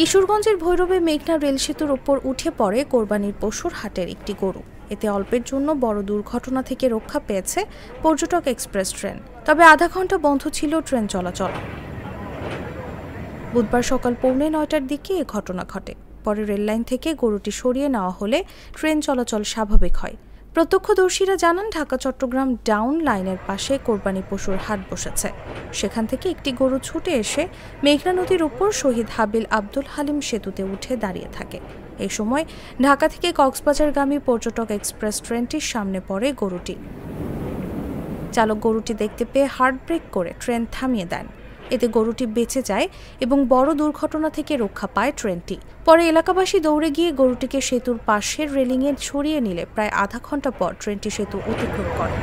কিশোরগঞ্জের ভৈরবে মেঘনা রেল সেতুর ওপর উঠে পড়ে কোরবানির পশুর হাটের একটি গরু। এতে অল্পের জন্য বড় দুর্ঘটনা থেকে রক্ষা পেয়েছে পর্যটক এক্সপ্রেস ট্রেন। তবে আধা ঘন্টা বন্ধ ছিল ট্রেন চলাচল। বুধবার সকাল 8:45টার দিকে এ ঘটনা ঘটে। পরে রেললাইন থেকে গরুটি সরিয়ে নেওয়া হলে ট্রেন চলাচল স্বাভাবিক হয়। প্রত্যক্ষদর্শীরা জানান, ঢাকা চট্টগ্রাম ডাউন লাইনের পাশে কোরবানি পশুর হাট বসেছে। সেখান থেকে একটি গরু ছুটে এসে মেঘনা নদীর উপর শহীদ হাবিল আব্দুল হালিম সেতুতে উঠে দাঁড়িয়ে থাকে। এই সময় ঢাকা থেকে কক্সবাজারগামী পর্যটক এক্সপ্রেস ট্রেনটির সামনে পড়ে গরুটি। চালক গরুটি দেখতে পেয়ে হার্ড ব্রেক করে ট্রেন থামিয়ে দেন। এতে গরুটি বেঁচে যায় এবং বড় দুর্ঘটনা থেকে রক্ষা পায় ট্রেনটি। পরে এলাকাবাসী দৌড়ে গিয়ে গরুটিকে সেতুর পাশের রেলিংয়ে সরিয়ে নিলে প্রায় আধা ঘন্টা পর ট্রেনটি সেতু অতিক্রম করে।